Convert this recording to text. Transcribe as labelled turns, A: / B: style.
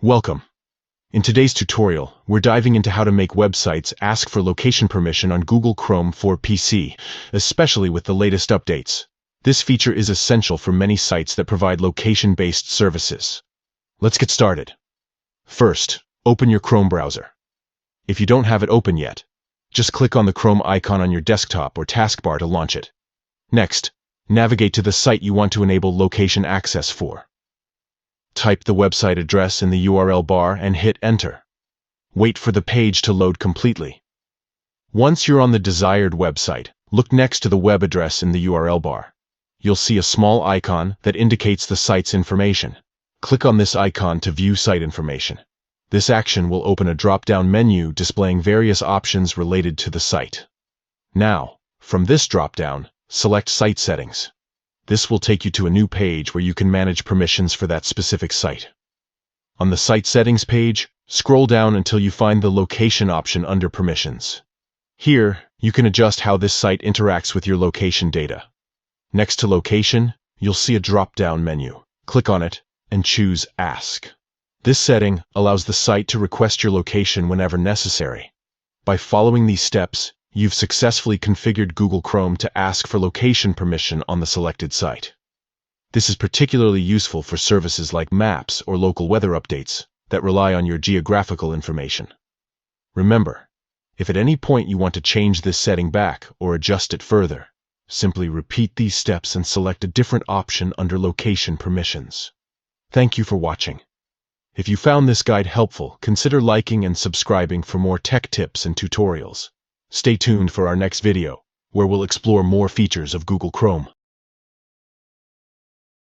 A: Welcome. In today's tutorial, we're diving into how to make websites ask for location permission on Google Chrome for PC, especially with the latest updates. This feature is essential for many sites that provide location-based services. Let's get started. First, open your Chrome browser. If you don't have it open yet, just click on the Chrome icon on your desktop or taskbar to launch it. Next, navigate to the site you want to enable location access for. Type the website address in the URL bar and hit Enter. Wait for the page to load completely. Once you're on the desired website, look next to the web address in the URL bar. You'll see a small icon that indicates the site's information. Click on this icon to view site information. This action will open a drop-down menu displaying various options related to the site. Now, from this drop-down, select Site Settings. This will take you to a new page where you can manage permissions for that specific site. On the Site Settings page, scroll down until you find the Location option under Permissions. Here, you can adjust how this site interacts with your location data. Next to Location, you'll see a drop-down menu. Click on it and choose Ask. This setting allows the site to request your location whenever necessary. By following these steps, you've successfully configured Google Chrome to ask for location permission on the selected site. This is particularly useful for services like maps or local weather updates that rely on your geographical information. Remember, if at any point you want to change this setting back or adjust it further, simply repeat these steps and select a different option under Location Permissions. Thank you for watching. If you found this guide helpful, consider liking and subscribing for more tech tips and tutorials. Stay tuned for our next video, where we'll explore more features of Google Chrome.